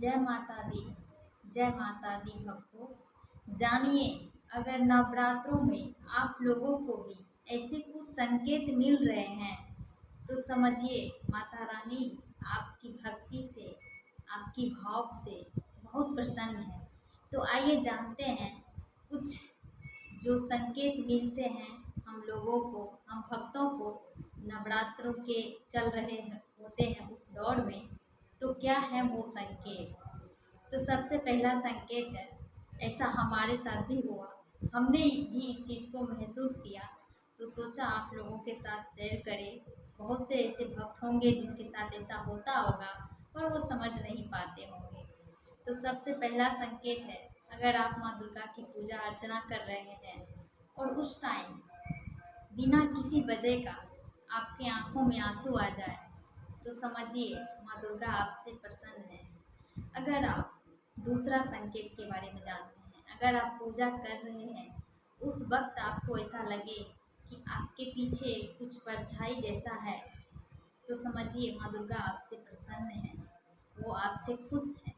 जय माता दी। जय माता दी भक्तों। जानिए, अगर नवरात्रों में आप लोगों को भी ऐसे कुछ संकेत मिल रहे हैं तो समझिए माता रानी आपकी भक्ति से, आपकी भाव से बहुत प्रसन्न है। तो आइए जानते हैं कुछ जो संकेत मिलते हैं हम लोगों को, हम भक्तों को नवरात्रों के चल रहे होते हैं उस दौर में, तो क्या है वो संकेत। तो सबसे पहला संकेत है, ऐसा हमारे साथ भी हुआ, हमने भी इस चीज़ को महसूस किया तो सोचा आप लोगों के साथ शेयर करें। बहुत से ऐसे भक्त होंगे जिनके साथ ऐसा होता होगा पर वो समझ नहीं पाते होंगे। तो सबसे पहला संकेत है, अगर आप माँ दुर्गा की पूजा अर्चना कर रहे हैं और उस टाइम बिना किसी वजह का आपके आंखों में आंसू आ जाए तो समझिए माँ दुर्गा आपसे प्रसन्न है। अगर आप दूसरा संकेत के बारे में जानते हैं, अगर आप पूजा कर रहे हैं उस वक्त आपको ऐसा लगे कि आपके पीछे कुछ परछाई जैसा है तो समझिए माँ दुर्गा आपसे प्रसन्न है, वो आपसे खुश है।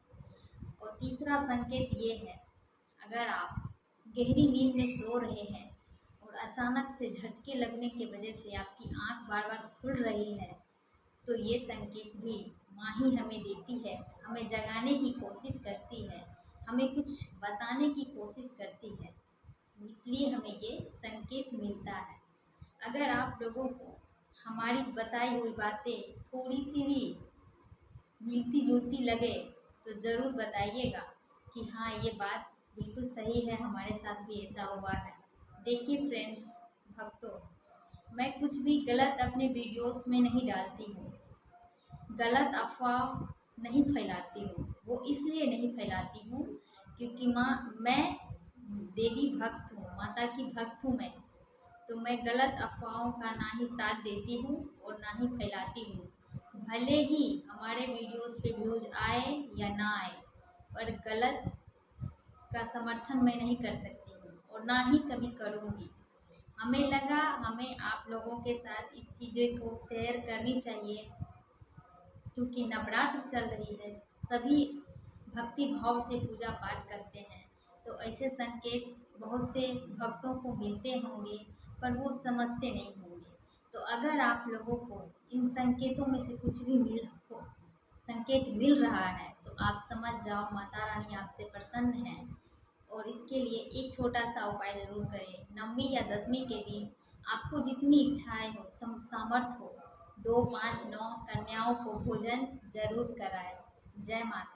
और तीसरा संकेत ये है, अगर आप गहरी नींद में सो रहे हैं और अचानक से झटके लगने की वजह से आपकी आंख बार बार खुल रही है तो ये संकेत भी माँ ही हमें देती है, हमें जगाने की कोशिश करती है, हमें कुछ बताने की कोशिश करती है, इसलिए हमें ये संकेत मिलता है। अगर आप लोगों को हमारी बताई हुई बातें थोड़ी सी भी मिलती जुलती लगे तो ज़रूर बताइएगा कि हाँ ये बात बिल्कुल सही है, हमारे साथ भी ऐसा हुआ है। देखिए फ्रेंड्स, भक्तों, मैं कुछ भी गलत अपने वीडियोस में नहीं डालती हूँ, गलत अफवाह नहीं फैलाती हूँ। वो इसलिए नहीं फैलाती हूँ क्योंकि मैं देवी भक्त हूँ, माता की भक्त हूँ मैं, तो मैं गलत अफवाहों का ना ही साथ देती हूँ और ना ही फैलाती हूँ। भले ही हमारे वीडियोस पे व्यूज आए या ना आए, पर गलत का समर्थन मैं नहीं कर सकती हूँ और ना ही कभी करूँगी। हमें लगा हमें आप लोगों के साथ इस चीज़ों को शेयर करनी चाहिए क्योंकि नवरात्र चल रही है, सभी भक्ति भाव से पूजा पाठ करते हैं तो ऐसे संकेत बहुत से भक्तों को मिलते होंगे पर वो समझते नहीं होंगे। तो अगर आप लोगों को इन संकेतों में से कुछ भी संकेत मिल रहा है तो आप समझ जाओ माता रानी आपसे प्रसन्न है। और इसके लिए एक छोटा सा उपाय ज़रूर करें, नवमी या दसवीं के दिन आपको जितनी इच्छाएं हो, सामर्थ्य हो, 2, 5, 9 कन्याओं को भोजन जरूर कराएं। जय माता।